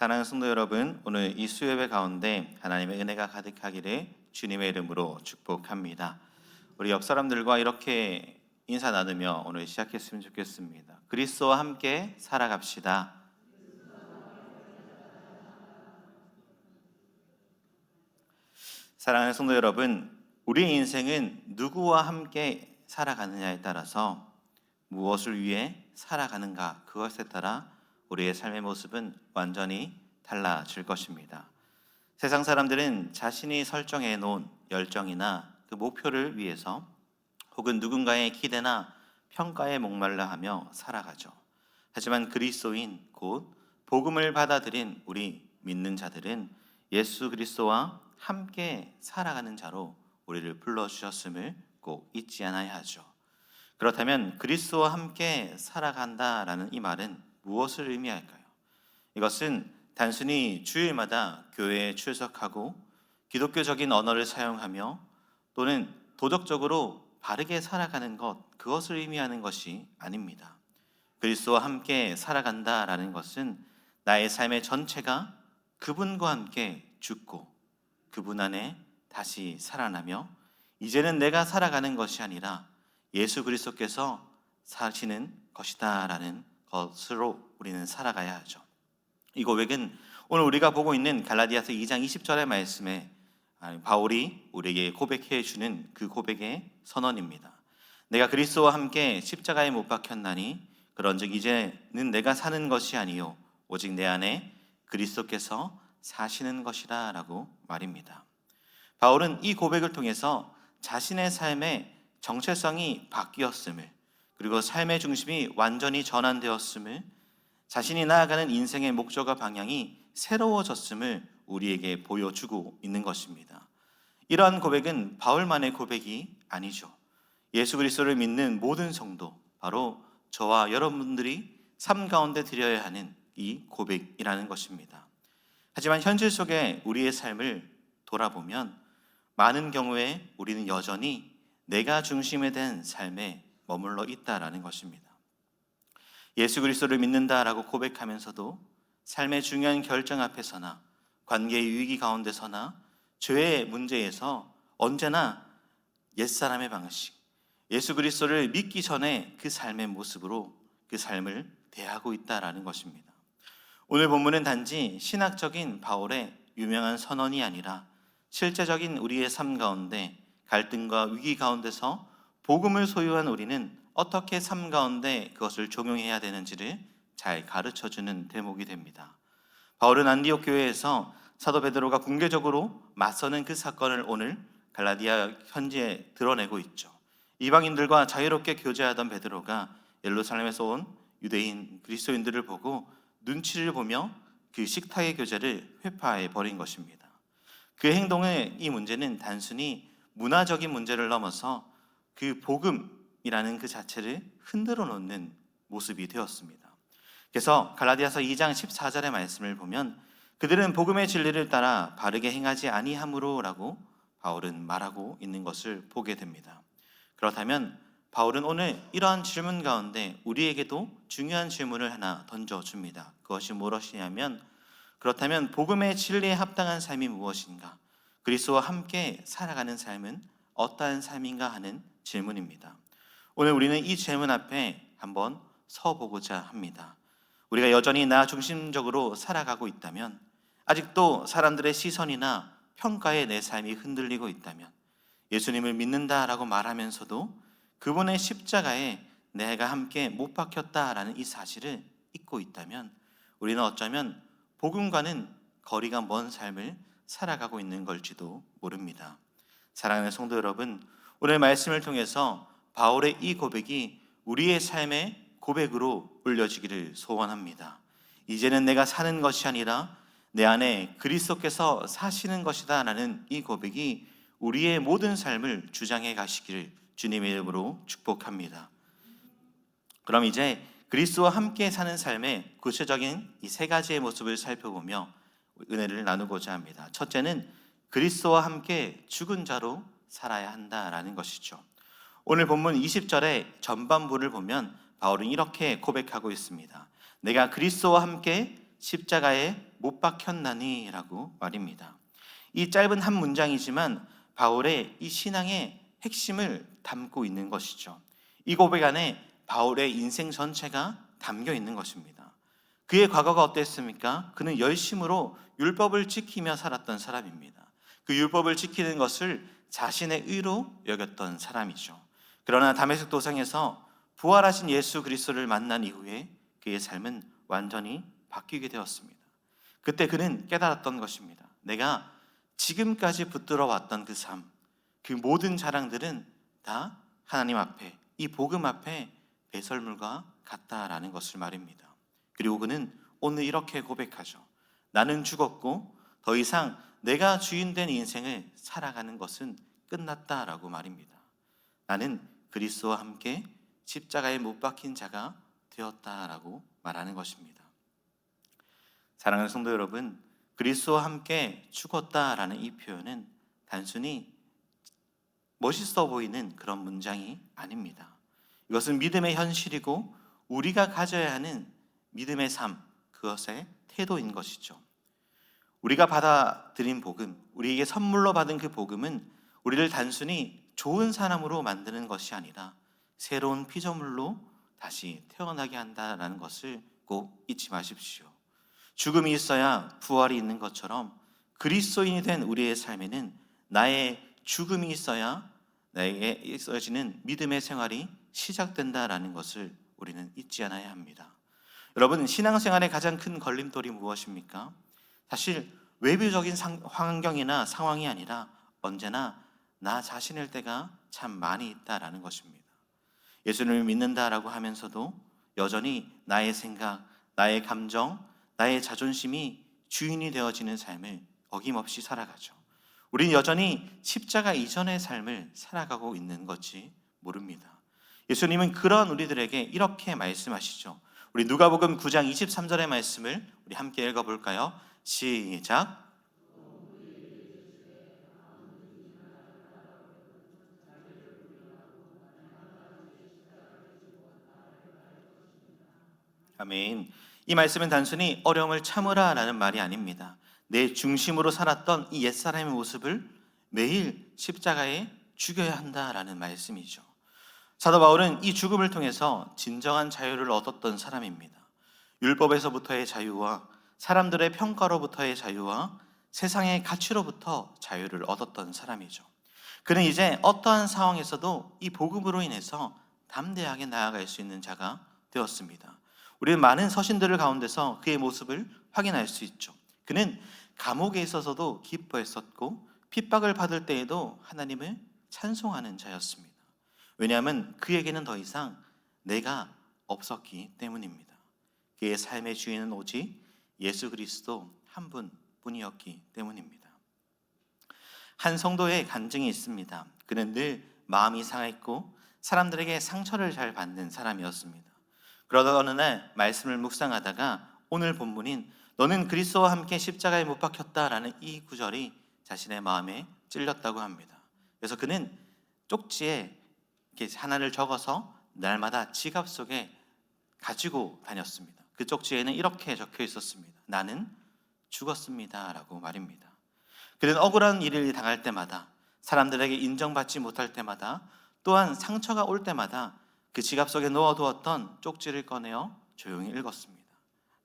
사랑하는 성도 여러분, 오늘 이 수요예배 가운데 하나님의 은혜가 가득하기를 주님의 이름으로 축복합니다. 우리 옆 사람들과 이렇게 인사 나누며 오늘 시작했으면 좋겠습니다. 그리스도와 함께 살아갑시다. 사랑하는 성도 여러분, 우리의 인생은 누구와 함께 살아가느냐에 따라서 무엇을 위해 살아가는가, 그것에 따라 우리의 삶의 모습은 완전히 달라질 것입니다. 세상 사람들은 자신이 설정해 놓은 열정이나 그 목표를 위해서 혹은 누군가의 기대나 평가에 목말라 하며 살아가죠. 하지만 그리스도인 곧 복음을 받아들인 우리 믿는 자들은 예수 그리스도와 함께 살아가는 자로 우리를 불러주셨음을 꼭 잊지 않아야 하죠. 그렇다면 그리스도와 함께 살아간다라는 이 말은 무엇을 의미할까요? 이것은 단순히 주일마다 교회에 출석하고 기독교적인 언어를 사용하며 또는 도덕적으로 바르게 살아가는 것, 그것을 의미하는 것이 아닙니다. 그리스도와 함께 살아간다라는 것은 나의 삶의 전체가 그분과 함께 죽고 그분 안에 다시 살아나며 이제는 내가 살아가는 것이 아니라 예수 그리스도께서 사시는 것이다 라는 것으로 우리는 살아가야 하죠. 이 고백은 오늘 우리가 보고 있는 갈라디아서 2장 20절의 말씀에 바울이 우리에게 고백해 주는 그 고백의 선언입니다. 내가 그리스도와 함께 십자가에 못 박혔나니 그런즉 이제는 내가 사는 것이 아니요 오직 내 안에 그리스도께서 사시는 것이라 라고 말입니다. 바울은 이 고백을 통해서 자신의 삶의 정체성이 바뀌었음을, 그리고 삶의 중심이 완전히 전환되었음을, 자신이 나아가는 인생의 목적과 방향이 새로워졌음을 우리에게 보여주고 있는 것입니다. 이러한 고백은 바울만의 고백이 아니죠. 예수 그리스도를 믿는 모든 성도, 바로 저와 여러분들이 삶 가운데 드려야 하는 이 고백이라는 것입니다. 하지만 현실 속에 우리의 삶을 돌아보면 많은 경우에 우리는 여전히 내가 중심에 된 삶에 머물러 있다라는 것입니다. 예수 그리스도를 믿는다라고 고백하면서도 삶의 중요한 결정 앞에서나 관계의 위기 가운데서나 죄의 문제에서 언제나 옛사람의 방식, 예수 그리스도를 믿기 전에 그 삶의 모습으로 그 삶을 대하고 있다라는 것입니다. 오늘 본문은 단지 신학적인 바울의 유명한 선언이 아니라 실제적인 우리의 삶 가운데 갈등과 위기 가운데서 복음을 소유한 우리는 어떻게 삶 가운데 그것을 적용해야 되는지를 잘 가르쳐주는 대목이 됩니다. 바울은 안디옥 교회에서 사도 베드로가 공개적으로 맞서는 그 사건을 오늘 갈라디아 현지에 드러내고 있죠. 이방인들과 자유롭게 교제하던 베드로가 예루살렘에서 온 유대인 그리스도인들을 보고 눈치를 보며 그 식탁의 교제를 회파해 버린 것입니다. 그 행동의 이 문제는 단순히 문화적인 문제를 넘어서 그 복음이라는 그 자체를 흔들어 놓는 모습이 되었습니다. 그래서 갈라디아서 2장 14절의 말씀을 보면 그들은 복음의 진리를 따라 바르게 행하지 아니하므로 라고 바울은 말하고 있는 것을 보게 됩니다. 그렇다면 바울은 오늘 이러한 질문 가운데 우리에게도 중요한 질문을 하나 던져줍니다. 그것이 무엇이냐면, 그렇다면 복음의 진리에 합당한 삶이 무엇인가? 그리스도와 함께 살아가는 삶은 어떠한 삶인가 하는 질문입니다. 오늘 우리는 이 질문 앞에 한번 서보고자 합니다. 우리가 여전히 나 중심적으로 살아가고 있다면, 아직도 사람들의 시선이나 평가에 내 삶이 흔들리고 있다면, 예수님을 믿는다라고 말하면서도 그분의 십자가에 내가 함께 못 박혔다라는 이 사실을 잊고 있다면 우리는 어쩌면 복음과는 거리가 먼 삶을 살아가고 있는 걸지도 모릅니다. 사랑하는 성도 여러분, 오늘 말씀을 통해서 바울의 이 고백이 우리의 삶의 고백으로 올려지기를 소원합니다. 이제는 내가 사는 것이 아니라 내 안에 그리스도께서 사시는 것이다 라는 이 고백이 우리의 모든 삶을 주장해 가시기를 주님의 이름으로 축복합니다. 그럼 이제 그리스도와 함께 사는 삶의 구체적인 이 세 가지의 모습을 살펴보며 은혜를 나누고자 합니다. 첫째는 그리스도와 함께 죽은 자로 살아야 한다라는 것이죠. 오늘 본문 20절의 전반부를 보면 바울은 이렇게 고백하고 있습니다. 내가 그리스도와 함께 십자가에 못 박혔나니 라고 말입니다. 이 짧은 한 문장이지만 바울의 이 신앙의 핵심을 담고 있는 것이죠. 이 고백 안에 바울의 인생 전체가 담겨 있는 것입니다. 그의 과거가 어땠습니까? 그는 열심으로 율법을 지키며 살았던 사람입니다. 그 율법을 지키는 것을 자신의 의로 여겼던 사람이죠. 그러나 다메섹 도상에서 부활하신 예수 그리스도를 만난 이후에 그의 삶은 완전히 바뀌게 되었습니다. 그때 그는 깨달았던 것입니다. 내가 지금까지 붙들어 왔던 그 삶, 그 모든 자랑들은 다 하나님 앞에, 이 복음 앞에 배설물과 같다라는 것을 말입니다. 그리고 그는 오늘 이렇게 고백하죠. 나는 죽었고 더 이상 내가 주인된 인생을 살아가는 것은 끝났다라고 말입니다. 나는 그리스도와 함께 십자가에 못 박힌 자가 되었다라고 말하는 것입니다. 사랑하는 성도 여러분, 그리스도와 함께 죽었다라는 이 표현은 단순히 멋있어 보이는 그런 문장이 아닙니다. 이것은 믿음의 현실이고 우리가 가져야 하는 믿음의 삶, 그것의 태도인 것이죠. 우리가 받아들인 복음, 우리에게 선물로 받은 그 복음은 우리를 단순히 좋은 사람으로 만드는 것이 아니라 새로운 피조물로 다시 태어나게 한다는 것을 꼭 잊지 마십시오. 죽음이 있어야 부활이 있는 것처럼 그리스도인이 된 우리의 삶에는 나의 죽음이 있어야 나에게 있어지는 믿음의 생활이 시작된다라는 것을 우리는 잊지 않아야 합니다. 여러분, 신앙생활의 가장 큰 걸림돌이 무엇입니까? 사실 외부적인 환경이나 상황이 아니라 언제나 나 자신일 때가 참 많이 있다라는 것입니다. 예수님을 믿는다라고 하면서도 여전히 나의 생각, 나의 감정, 나의 자존심이 주인이 되어지는 삶을 어김없이 살아가죠. 우리는 여전히 십자가 이전의 삶을 살아가고 있는 것이 모릅니다. 예수님은 그런 우리들에게 이렇게 말씀하시죠. 우리 누가복음 9장 23절의 말씀을 우리 함께 읽어볼까요? 시작. 아멘. 이 말씀은 단순히 어려움을 참으라 라는 말이 아닙니다. 내 중심으로 살았던 이 옛사람의 모습을 매일 십자가에 죽여야 한다라는 말씀이죠. 사도 바울은 이 죽음을 통해서 진정한 자유를 얻었던 사람입니다. 율법에서부터의 자유와 사람들의 평가로부터의 자유와 세상의 가치로부터 자유를 얻었던 사람이죠. 그는 이제 어떠한 상황에서도 이 복음으로 인해서 담대하게 나아갈 수 있는 자가 되었습니다. 우리는 많은 서신들을 가운데서 그의 모습을 확인할 수 있죠. 그는 감옥에 있어서도 기뻐했었고 핍박을 받을 때에도 하나님을 찬송하는 자였습니다. 왜냐하면 그에게는 더 이상 내가 없었기 때문입니다. 그의 삶의 주인은 오직 예수 그리스도 한 분뿐이었기 때문입니다. 한 성도의 간증이 있습니다. 그는 늘 마음이 상했고 사람들에게 상처를 잘 받는 사람이었습니다. 그러다 어느 날 말씀을 묵상하다가 오늘 본문인 너는 그리스도와 함께 십자가에 못 박혔다라는 이 구절이 자신의 마음에 찔렸다고 합니다. 그래서 그는 쪽지에 이렇게 하나를 적어서 날마다 지갑 속에 가지고 다녔습니다. 그 쪽지에는 이렇게 적혀 있었습니다. 나는 죽었습니다 라고 말입니다. 그는 억울한 일을 당할 때마다, 사람들에게 인정받지 못할 때마다, 또한 상처가 올 때마다 그 지갑 속에 넣어두었던 쪽지를 꺼내어 조용히 읽었습니다.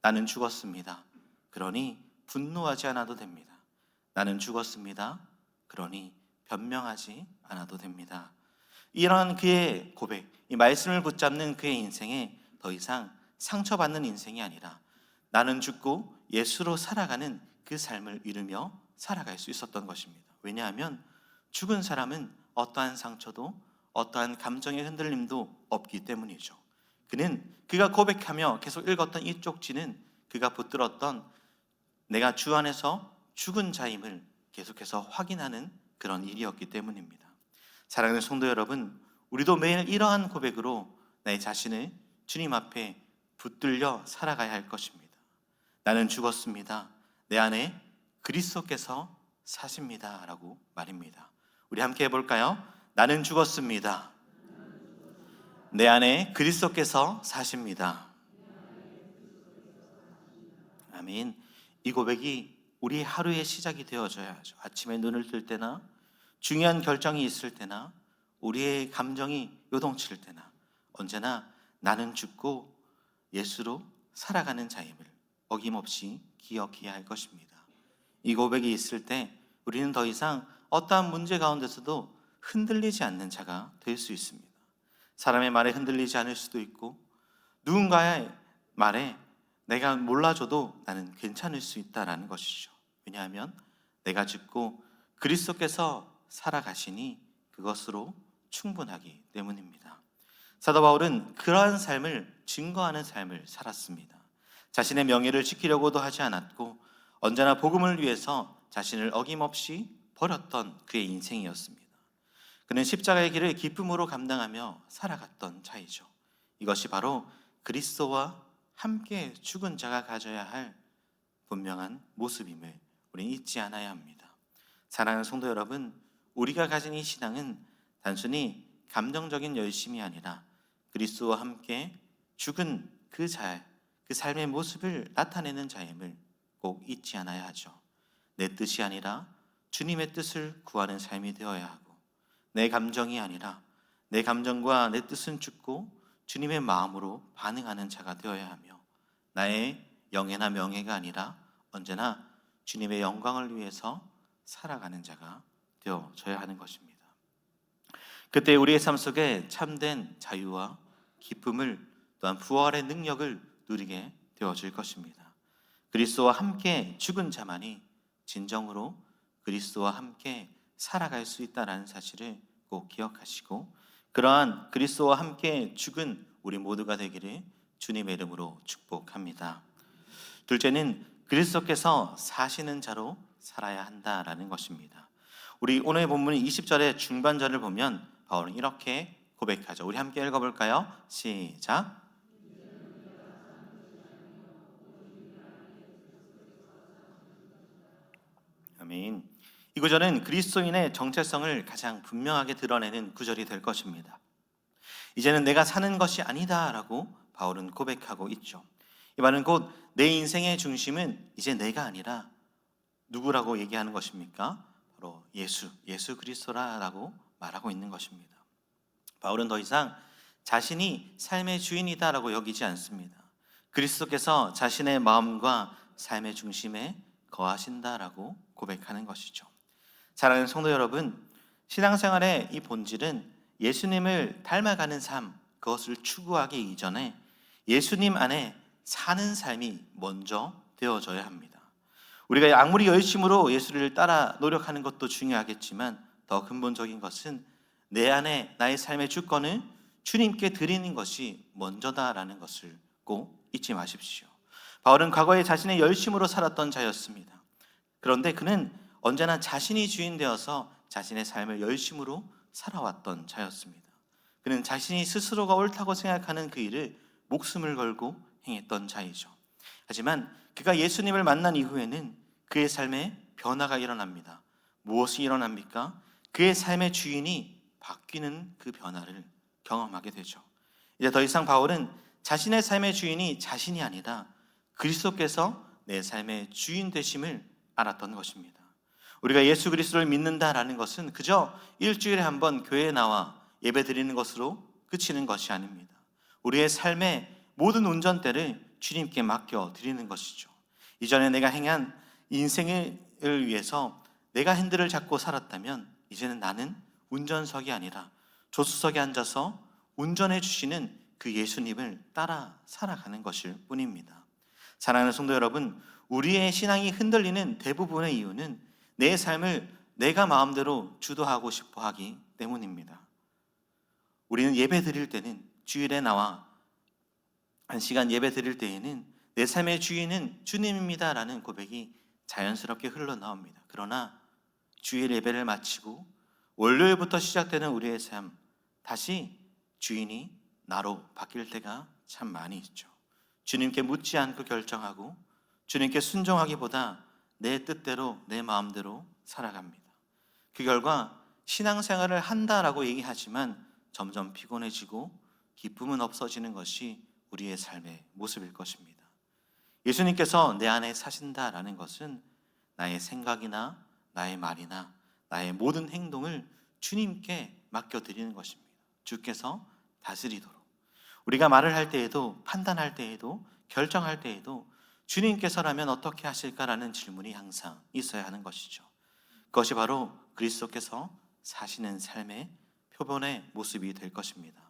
나는 죽었습니다. 그러니 분노하지 않아도 됩니다. 나는 죽었습니다. 그러니 변명하지 않아도 됩니다. 이런 그의 고백, 이 말씀을 붙잡는 그의 인생에 더 이상 상처받는 인생이 아니라 나는 죽고 예수로 살아가는 그 삶을 이루며 살아갈 수 있었던 것입니다. 왜냐하면 죽은 사람은 어떠한 상처도 어떠한 감정의 흔들림도 없기 때문이죠. 그가 고백하며 계속 읽었던 이 쪽지는 그가 붙들었던 내가 주 안에서 죽은 자임을 계속해서 확인하는 그런 일이었기 때문입니다. 사랑하는 성도 여러분, 우리도 매일 이러한 고백으로 나의 자신을 주님 앞에 붙들려 살아가야 할 것입니다. 나는 죽었습니다. 내 안에 그리스도께서 사십니다 라고 말입니다. 우리 함께 해볼까요? 나는 죽었습니다. 내 안에 그리스도께서 사십니다. 아멘. 이 고백이 우리 하루의 시작이 되어줘야 하죠. 아침에 눈을 뜰 때나 중요한 결정이 있을 때나 우리의 감정이 요동칠 때나 언제나 나는 죽고 예수로 살아가는 자임을 어김없이 기억해야 할 것입니다. 이 고백이 있을 때 우리는 더 이상 어떠한 문제 가운데서도 흔들리지 않는 자가 될 수 있습니다. 사람의 말에 흔들리지 않을 수도 있고 누군가의 말에 내가 몰라줘도 나는 괜찮을 수 있다라는 것이죠. 왜냐하면 내가 죽고 그리스도께서 살아가시니 그것으로 충분하기 때문입니다. 사도 바울은 그러한 삶을 증거하는 삶을 살았습니다. 자신의 명예를 지키려고도 하지 않았고 언제나 복음을 위해서 자신을 어김없이 버렸던 그의 인생이었습니다. 그는 십자가의 길을 기쁨으로 감당하며 살아갔던 자이죠. 이것이 바로 그리스도와 함께 죽은 자가 가져야 할 분명한 모습임을 우리는 잊지 않아야 합니다. 사랑하는 성도 여러분, 우리가 가진 이 신앙은 단순히 감정적인 열심이 아니라 그리스도와 함께 죽은 그 삶의 모습을 나타내는 자임을 꼭 잊지 않아야 하죠. 내 뜻이 아니라 주님의 뜻을 구하는 삶이 되어야 하고 내 감정이 아니라 내 감정과 내 뜻은 죽고 주님의 마음으로 반응하는 자가 되어야 하며 나의 영예나 명예가 아니라 언제나 주님의 영광을 위해서 살아가는 자가 되어져야 하는 것입니다. 그때 우리의 삶 속에 참된 자유와 기쁨을 또한 부활의 능력을 누리게 되어질 것입니다. 그리스도와 함께 죽은 자만이 진정으로 그리스도와 함께 살아갈 수 있다는 사실을 꼭 기억하시고 그러한 그리스도와 함께 죽은 우리 모두가 되기를 주님의 이름으로 축복합니다. 둘째는 그리스도께서 사시는 자로 살아야 한다라는 것입니다. 우리 오늘 본문 20절의 중반절을 보면 바울은 이렇게 고백하죠. 우리 함께 읽어볼까요? 시작. 아멘. 이 구절은 그리스도인의 정체성을 가장 분명하게 드러내는 구절이 될 것입니다. 이제는 내가 사는 것이 아니다 라고 바울은 고백하고 있죠. 이 말은 곧 내 인생의 중심은 이제 내가 아니라 누구라고 얘기하는 것입니까? 바로 예수 그리스도라고 말하고 있는 것입니다. 바울은 더 이상 자신이 삶의 주인이다라고 여기지 않습니다. 그리스도께서 자신의 마음과 삶의 중심에 거하신다라고 고백하는 것이죠. 사랑하는 성도 여러분, 신앙생활의 이 본질은 예수님을 닮아가는 삶, 그것을 추구하기 이전에 예수님 안에 사는 삶이 먼저 되어져야 합니다. 우리가 아무리 열심으로 예수를 따라 노력하는 것도 중요하겠지만 더 근본적인 것은 내 안에 나의 삶의 주권을 주님께 드리는 것이 먼저다라는 것을 꼭 잊지 마십시오. 바울은 과거에 자신의 열심으로 살았던 자였습니다. 그런데 그는 언제나 자신이 주인 되어서 자신의 삶을 열심으로 살아왔던 자였습니다. 그는 자신이 스스로가 옳다고 생각하는 그 일을 목숨을 걸고 행했던 자이죠. 하지만 그가 예수님을 만난 이후에는 그의 삶에 변화가 일어납니다. 무엇이 일어납니까? 그의 삶의 주인이 바뀌는 그 변화를 경험하게 되죠. 이제 더 이상 바울은 자신의 삶의 주인이 자신이 아니라 그리스도께서 내 삶의 주인 되심을 알았던 것입니다. 우리가 예수 그리스도를 믿는다라는 것은 그저 일주일에 한 번 교회에 나와 예배 드리는 것으로 그치는 것이 아닙니다. 우리의 삶의 모든 운전대를 주님께 맡겨 드리는 것이죠. 이전에 내가 행한 인생을 위해서 내가 핸들을 잡고 살았다면 이제는 나는 운전석이 아니라 조수석에 앉아서 운전해 주시는 그 예수님을 따라 살아가는 것일 뿐입니다. 사랑하는 성도 여러분, 우리의 신앙이 흔들리는 대부분의 이유는 내 삶을 내가 마음대로 주도하고 싶어 하기 때문입니다. 우리는 예배 드릴 때는 주일에 나와 한 시간 예배 드릴 때에는 내 삶의 주인은 주님입니다 라는 고백이 자연스럽게 흘러나옵니다. 그러나 주일 예배를 마치고 월요일부터 시작되는 우리의 삶, 다시 주인이 나로 바뀔 때가 참 많이 있죠. 주님께 묻지 않고 결정하고 주님께 순종하기보다 내 뜻대로 내 마음대로 살아갑니다. 그 결과 신앙생활을 한다라고 얘기하지만 점점 피곤해지고 기쁨은 없어지는 것이 우리의 삶의 모습일 것입니다. 예수님께서 내 안에 사신다라는 것은 나의 생각이나 나의 말이나 나의 모든 행동을 주님께 맡겨드리는 것입니다. 주께서 다스리도록. 우리가 말을 할 때에도, 판단할 때에도, 결정할 때에도 주님께서라면 어떻게 하실까라는 질문이 항상 있어야 하는 것이죠. 그것이 바로 그리스도께서 사시는 삶의 표본의 모습이 될 것입니다.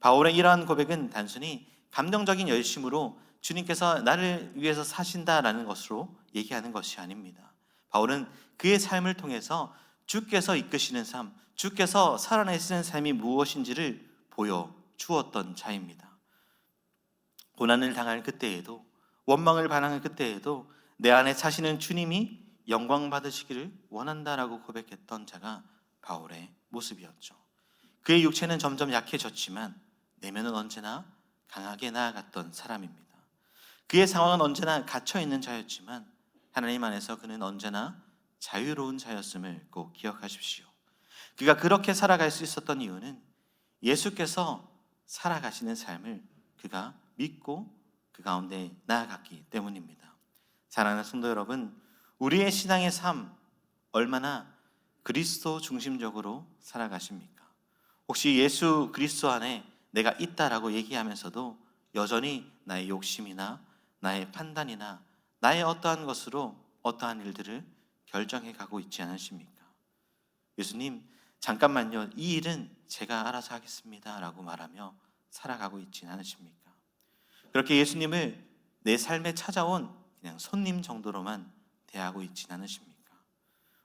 바울의 이러한 고백은 단순히 감정적인 열심으로 주님께서 나를 위해서 사신다라는 것으로 얘기하는 것이 아닙니다. 바울은 그의 삶을 통해서 주께서 이끄시는 삶, 주께서 살아내시는 삶이 무엇인지를 보여주었던 자입니다. 고난을 당할 그때에도, 원망을 반항할 그때에도 내 안에 사시는 주님이 영광 받으시기를 원한다라고 고백했던 자가 바울의 모습이었죠. 그의 육체는 점점 약해졌지만 내면은 언제나 강하게 나아갔던 사람입니다. 그의 상황은 언제나 갇혀있는 자였지만 하나님 안에서 그는 언제나 자유로운 자였음을 꼭 기억하십시오. 그가 그렇게 살아갈 수 있었던 이유는 예수께서 살아가시는 삶을 그가 믿고 그 가운데 나아갔기 때문입니다. 사랑하는 성도 여러분, 우리의 신앙의 삶 얼마나 그리스도 중심적으로 살아가십니까? 혹시 예수 그리스도 안에 내가 있다라고 얘기하면서도 여전히 나의 욕심이나 나의 판단이나 나의 어떠한 것으로 어떠한 일들을 결정해 가고 있지 않으십니까? 예수님, 잠깐만요. 이 일은 제가 알아서 하겠습니다 라고 말하며 살아가고 있지 않으십니까? 그렇게 예수님을 내 삶에 찾아온 그냥 손님 정도로만 대하고 있지 않으십니까?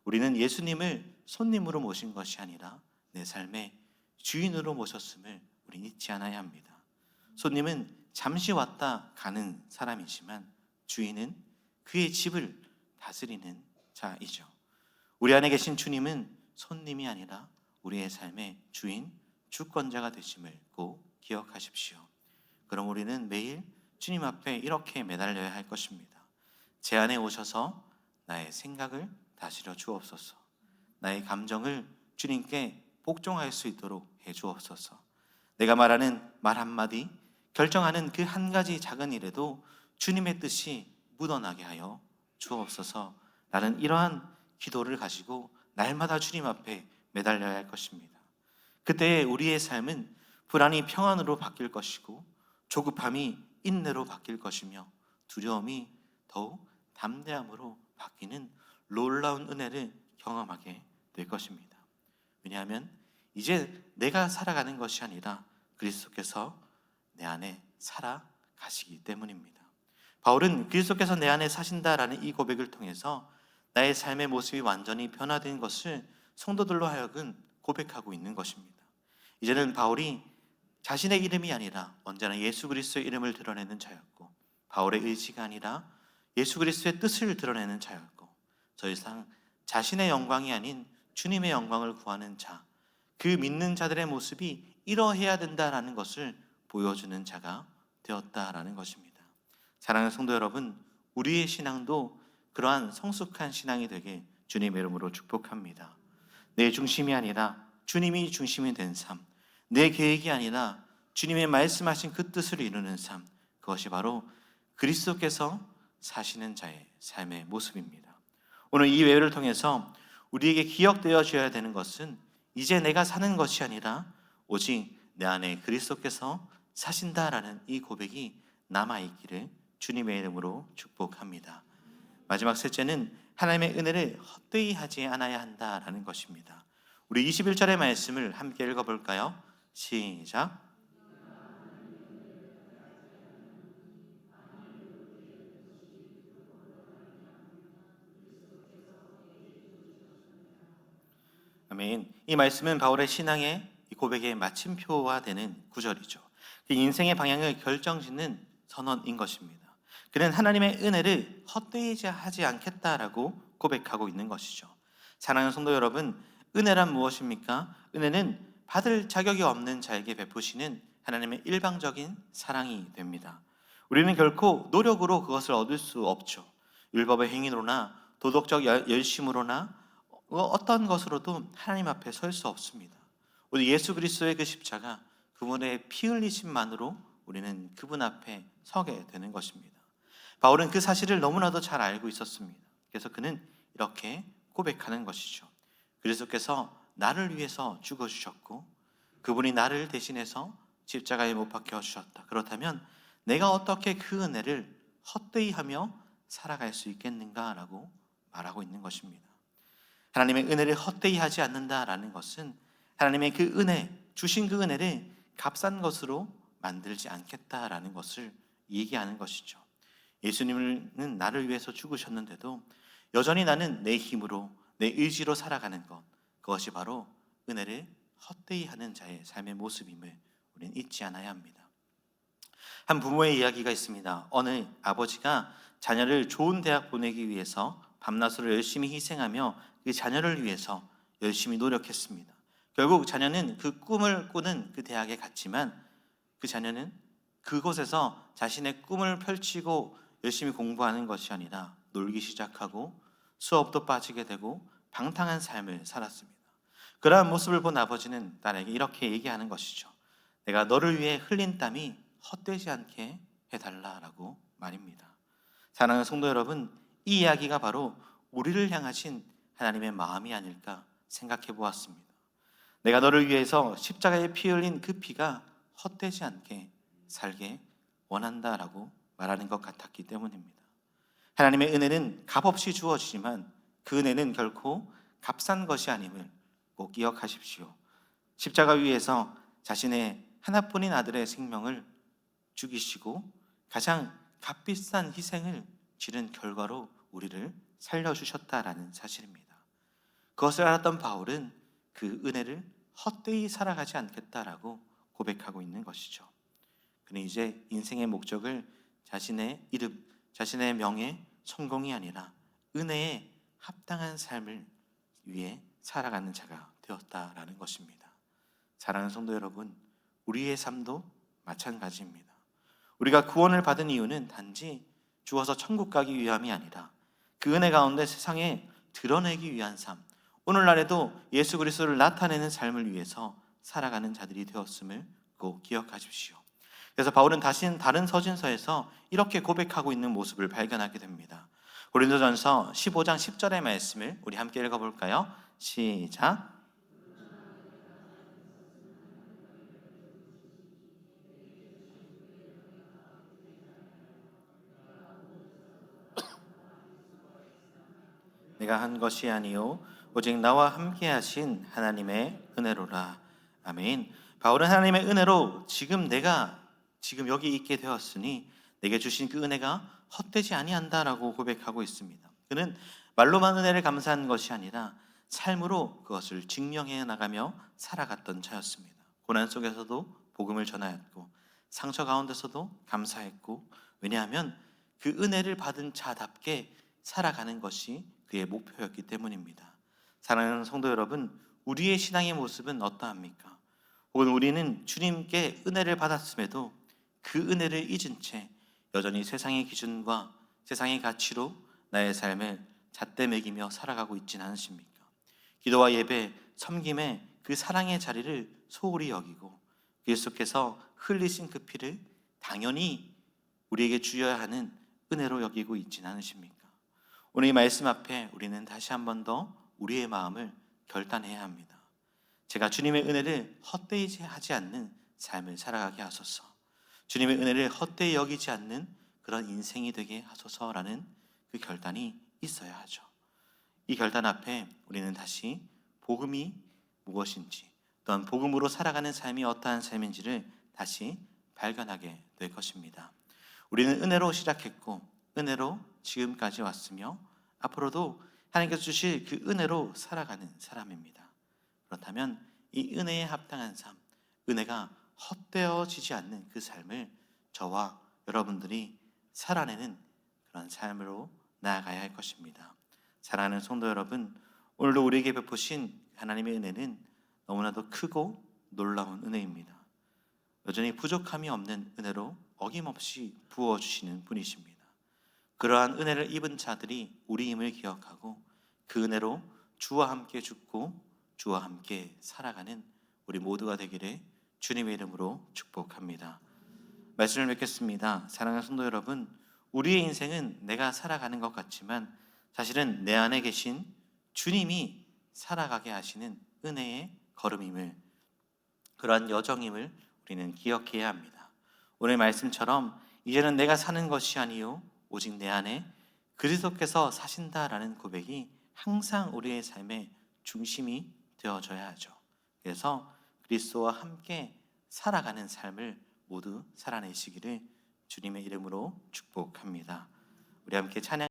우리는 예수님을 손님으로 모신 것이 아니라 내 삶의 주인으로 모셨음을 우리는 잊지 않아야 합니다. 손님은 잠시 왔다 가는 사람이지만 주인은 그의 집을 다스리는 자이죠. 우리 안에 계신 주님은 손님이 아니라 우리의 삶의 주인, 주권자가 되심을 꼭 기억하십시오. 그럼 우리는 매일 주님 앞에 이렇게 매달려야 할 것입니다. 제 안에 오셔서 나의 생각을 다스려 주옵소서. 나의 감정을 주님께 복종할 수 있도록 해 주옵소서. 내가 말하는 말 한마디, 결정하는 그 한 가지 작은 일에도 주님의 뜻이 묻어나게 하여 주옵소서. 나는 이러한 기도를 가지고 날마다 주님 앞에 매달려야 할 것입니다. 그때 우리의 삶은 불안이 평안으로 바뀔 것이고 조급함이 인내로 바뀔 것이며 두려움이 더욱 담대함으로 바뀌는 놀라운 은혜를 경험하게 될 것입니다. 왜냐하면 이제 내가 살아가는 것이 아니라 그리스도께서 내 안에 살아가시기 때문입니다. 바울은 그리스도께서 내 안에 사신다라는 이 고백을 통해서 나의 삶의 모습이 완전히 변화된 것을 성도들로 하여금 고백하고 있는 것입니다. 이제는 바울이 자신의 이름이 아니라 언제나 예수 그리스도의 이름을 드러내는 자였고, 바울의 의지가 아니라 예수 그리스도의 뜻을 드러내는 자였고, 더 이상 자신의 영광이 아닌 주님의 영광을 구하는 자, 그 믿는 자들의 모습이 이러해야 된다라는 것을 보여주는 자가 되었다라는 것입니다. 사랑하는 성도 여러분, 우리의 신앙도 그러한 성숙한 신앙이 되게 주님의 이름으로 축복합니다. 내 중심이 아니라 주님이 중심이 된 삶, 내 계획이 아니라 주님의 말씀하신 그 뜻을 이루는 삶, 그것이 바로 그리스도께서 사시는 자의 삶의 모습입니다. 오늘 이 예배를 통해서 우리에게 기억되어져야 되는 것은 이제 내가 사는 것이 아니라 오직 내 안에 그리스도께서 사신다라는 이 고백이 남아있기를 주님의 이름으로 축복합니다. 마지막 셋째는 하나님의 은혜를 헛되이 하지 않아야 한다라는 것입니다. 우리 21절의 말씀을 함께 읽어볼까요? 시작. 아멘. 이 말씀은 바울의 신앙의 고백의 마침표화 되는 구절이죠. 그 인생의 방향을 결정짓는 선언인 것입니다. 그는 하나님의 은혜를 헛되이 하지 않겠다라고 고백하고 있는 것이죠. 사랑하는 성도 여러분, 은혜란 무엇입니까? 은혜는 받을 자격이 없는 자에게 베푸시는 하나님의 일방적인 사랑이 됩니다. 우리는 결코 노력으로 그것을 얻을 수 없죠. 율법의 행위로나 도덕적 열심으로나 어떤 것으로도 하나님 앞에 설 수 없습니다. 우리 예수 그리스도의 그 십자가, 그분의 피 흘리심만으로 우리는 그분 앞에 서게 되는 것입니다. 바울은 그 사실을 너무나도 잘 알고 있었습니다. 그래서 그는 이렇게 고백하는 것이죠. 그리스도께서 나를 위해서 죽어주셨고 그분이 나를 대신해서 십자가에 못 박혀 주셨다. 그렇다면 내가 어떻게 그 은혜를 헛되이 하며 살아갈 수 있겠는가라고 말하고 있는 것입니다. 하나님의 은혜를 헛되이 하지 않는다라는 것은 하나님의 그 은혜, 주신 그 은혜를 값싼 것으로 만들지 않겠다라는 것을 얘기하는 것이죠. 예수님은 나를 위해서 죽으셨는데도 여전히 나는 내 힘으로, 내 의지로 살아가는 것, 그것이 바로 은혜를 헛되이 하는 자의 삶의 모습임을 우리는 잊지 않아야 합니다. 한 부모의 이야기가 있습니다. 어느 아버지가 자녀를 좋은 대학 보내기 위해서 밤낮으로 열심히 희생하며 그 자녀를 위해서 열심히 노력했습니다. 결국 자녀는 그 꿈을 꾸는 그 대학에 갔지만 그 자녀는 그곳에서 자신의 꿈을 펼치고 열심히 공부하는 것이 아니라 놀기 시작하고 수업도 빠지게 되고 방탕한 삶을 살았습니다. 그러한 모습을 본 아버지는 딸에게 이렇게 얘기하는 것이죠. 내가 너를 위해 흘린 땀이 헛되지 않게 해달라라고 말입니다. 사랑하는 성도 여러분, 이 이야기가 바로 우리를 향하신 하나님의 마음이 아닐까 생각해 보았습니다. 내가 너를 위해서 십자가에 피 흘린 그 피가 헛되지 않게 살게 원한다라고 말하는 것 같았기 때문입니다. 하나님의 은혜는 값없이 주어지지만 그 은혜는 결코 값싼 것이 아님을 꼭 기억하십시오. 십자가 위에서 자신의 하나뿐인 아들의 생명을 죽이시고 가장 값비싼 희생을 치른 결과로 우리를 살려주셨다라는 사실입니다. 그것을 알았던 바울은 그 은혜를 헛되이 살아가지 않겠다라고 고백하고 있는 것이죠. 그는 이제 인생의 목적을 자신의 이름, 자신의 명예, 성공이 아니라 은혜에 합당한 삶을 위해 살아가는 자가 되었다라는 것입니다. 사랑하는 성도 여러분, 우리의 삶도 마찬가지입니다. 우리가 구원을 받은 이유는 단지 죽어서 천국 가기 위함이 아니라 그 은혜 가운데 세상에 드러내기 위한 삶, 오늘날에도 예수 그리스도를 나타내는 삶을 위해서 살아가는 자들이 되었음을 꼭 기억하십시오. 그래서 바울은 다른 서신서에서 이렇게 고백하고 있는 모습을 발견하게 됩니다. 고린도전서 15장 10절의 말씀을 우리 함께 읽어볼까요? 시작. 내가 한 것이 아니요 오직 나와 함께 하신 하나님의 은혜로라. 아멘. 바울은 하나님의 은혜로 지금 여기 있게 되었으니 내게 주신 그 은혜가 헛되지 아니한다라고 고백하고 있습니다. 그는 말로만 은혜를 감사한 것이 아니라 삶으로 그것을 증명해 나가며 살아갔던 자였습니다. 고난 속에서도 복음을 전하였고 상처 가운데서도 감사했고, 왜냐하면 그 은혜를 받은 자답게 살아가는 것이 그의 목표였기 때문입니다. 사랑하는 성도 여러분, 우리의 신앙의 모습은 어떠합니까? 혹은 우리는 주님께 은혜를 받았음에도 그 은혜를 잊은 채 여전히 세상의 기준과 세상의 가치로 나의 삶을 잣대 매기며 살아가고 있지는 않으십니까? 기도와 예배, 섬김의 그 사랑의 자리를 소홀히 여기고 예수께서 흘리신 그 피를 당연히 우리에게 주어야 하는 은혜로 여기고 있지는 않으십니까? 오늘 이 말씀 앞에 우리는 다시 한 번 더 우리의 마음을 결단해야 합니다. 제가 주님의 은혜를 헛되이 하지 않는 삶을 살아가게 하소서. 주님의 은혜를 헛되이 여기지 않는 그런 인생이 되게 하소서라는 그 결단이 있어야 하죠. 이 결단 앞에 우리는 다시 복음이 무엇인지, 또한 복음으로 살아가는 삶이 어떠한 삶인지를 다시 발견하게 될 것입니다. 우리는 은혜로 시작했고 은혜로 지금까지 왔으며 앞으로도 하나님께서 주실 그 은혜로 살아가는 사람입니다. 그렇다면 이 은혜에 합당한 삶, 은혜가 헛되어지지 않는 그 삶을 저와 여러분들이 살아내는 그런 삶으로 나아가야 할 것입니다. 사랑하는 성도 여러분, 오늘도 우리에게 베푸신 하나님의 은혜는 너무나도 크고 놀라운 은혜입니다. 여전히 부족함이 없는 은혜로 어김없이 부어주시는 분이십니다. 그러한 은혜를 입은 자들이 우리임을 기억하고 그 은혜로 주와 함께 죽고 주와 함께 살아가는 우리 모두가 되기를 주님의 이름으로 축복합니다. 말씀을 맺겠습니다. 사랑하는 성도 여러분, 우리의 인생은 내가 살아가는 것 같지만 사실은 내 안에 계신 주님이 살아가게 하시는 은혜의 걸음임을, 그러한 여정임을 우리는 기억해야 합니다. 오늘 말씀처럼 이제는 내가 사는 것이 아니요 오직 내 안에 그리스도께서 사신다라는 고백이 항상 우리의 삶의 중심이 되어져야 하죠. 그래서 그리스도와 함께 살아가는 삶을 모두 살아내시기를 주님의 이름으로 축복합니다. 우리 함께 찬양